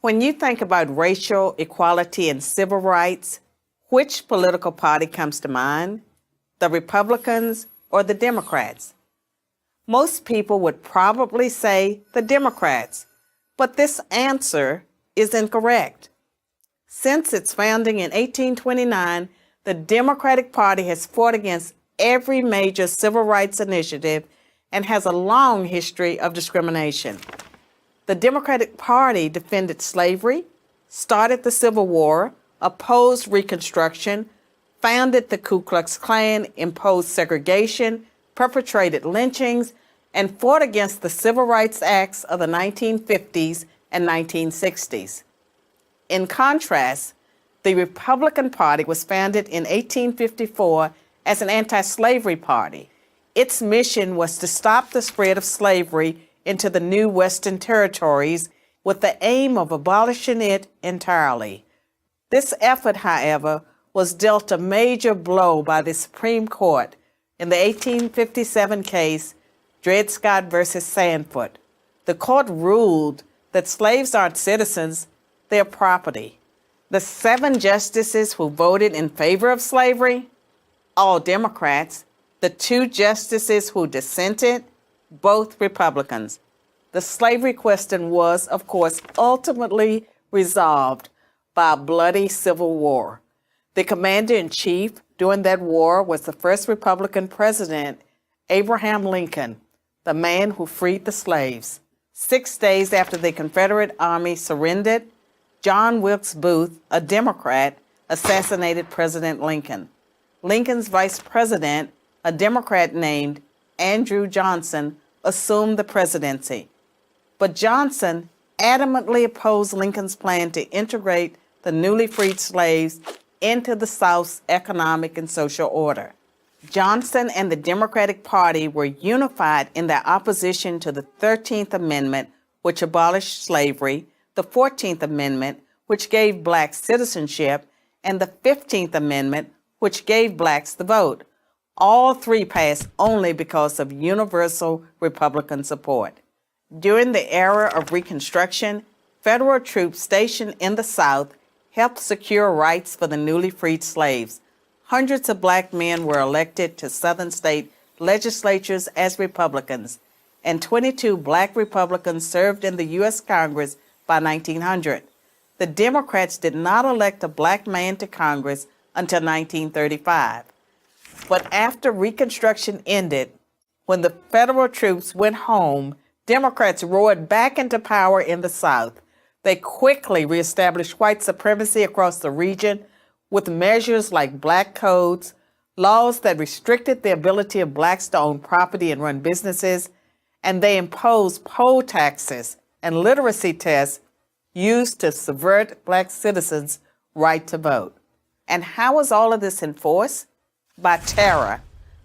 When you think about racial equality and civil rights, which political party comes to mind? The Republicans or the Democrats? Most people would probably say the Democrats, but this answer is incorrect. Since its founding in 1829, the Democratic Party has fought against every major civil rights initiative and has a long history of discrimination. The Democratic Party defended slavery, started the Civil War, opposed Reconstruction, founded the Ku Klux Klan, imposed segregation, perpetrated lynchings, and fought against the Civil Rights Acts of the 1950s and 1960s. In contrast, the Republican Party was founded in 1854 as an anti-slavery party. Its mission was to stop the spread of slavery into the new Western territories with the aim of abolishing it entirely. This effort, however, was dealt a major blow by the Supreme Court in the 1857 case Dred Scott versus Sandford. The court ruled that slaves aren't citizens, they're property. The 7 justices who voted in favor of slavery, all Democrats. The 2 justices who dissented, both Republicans. The slavery question was, of course, ultimately resolved by a bloody civil war. The commander-in-chief during that war was the first Republican president, Abraham Lincoln, the man who freed the slaves. 6 days after the Confederate Army surrendered, John Wilkes Booth, a Democrat, assassinated President Lincoln. Lincoln's vice president, a Democrat named Andrew Johnson, assumed the presidency. But Johnson adamantly opposed Lincoln's plan to integrate the newly freed slaves into the South's economic and social order. Johnson and the Democratic Party were unified in their opposition to the 13th Amendment, which abolished slavery, the 14th Amendment, which gave blacks citizenship, and the 15th Amendment, which gave blacks the vote. All 3 passed only because of universal Republican support. During the era of Reconstruction, federal troops stationed in the South helped secure rights for the newly freed slaves. Hundreds of black men were elected to Southern state legislatures as Republicans, and 22 black Republicans served in the U.S. Congress by 1900. The Democrats did not elect a black man to Congress until 1935. But after Reconstruction ended, when the federal troops went home, Democrats roared back into power in the South. They quickly reestablished white supremacy across the region with measures like black codes, laws that restricted the ability of blacks to own property and run businesses, and they imposed poll taxes and literacy tests used to subvert black citizens' right to vote. And how was all of this enforced? By terror,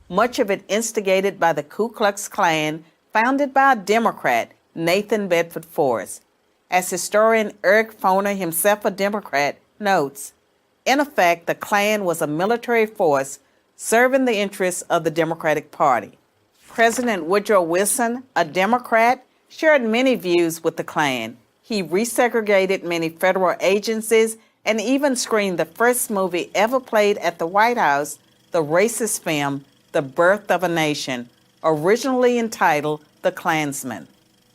much of it instigated by the Ku Klux Klan, founded by a Democrat, Nathan Bedford Forrest. As historian Eric Foner, himself a Democrat, notes, in effect, the Klan was a military force serving the interests of the Democratic Party. President Woodrow Wilson, a Democrat, shared many views with the Klan. He resegregated many federal agencies and even screened the first movie ever played at the White House, the racist film, The Birth of a Nation, originally entitled The Klansman.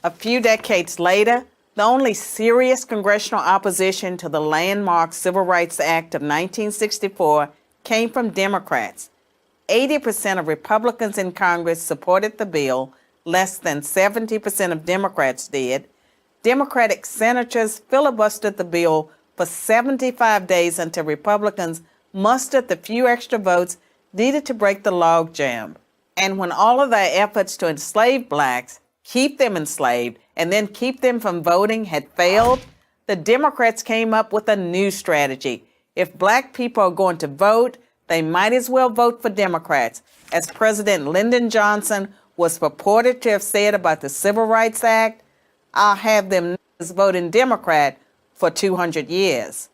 A few decades later, the only serious congressional opposition to the landmark Civil Rights Act of 1964 came from Democrats. 80% of Republicans in Congress supported the bill, less than 70% of Democrats did. Democratic senators filibustered the bill for 75 days until Republicans mustered the few extra votes needed to break the logjam. And when all of their efforts to enslave blacks, keep them enslaved, and then keep them from voting had failed, the Democrats came up with a new strategy. If black people are going to vote, they might as well vote for Democrats, as President Lyndon Johnson was purported to have said about the Civil Rights Act. I'll have them voting Democrat for 200 years.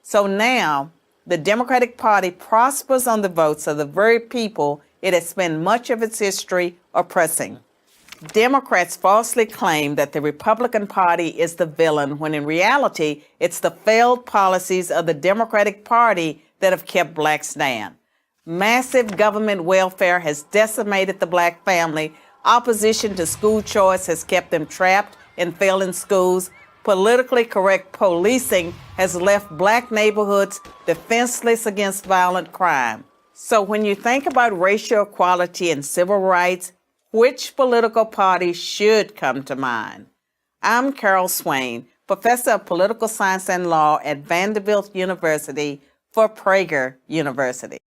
So now, the Democratic Party prospers on the votes of the very people it has spent much of its history oppressing. Democrats falsely claim that the Republican Party is the villain when in reality, it's the failed policies of the Democratic Party that have kept blacks down. Massive government welfare has decimated the black family. Opposition to school choice has kept them trapped in failing schools. Politically correct policing has left black neighborhoods defenseless against violent crime. So when you think about racial equality and civil rights, which political party should come to mind? I'm Carol Swain, professor of political science and law at Vanderbilt University for Prager University.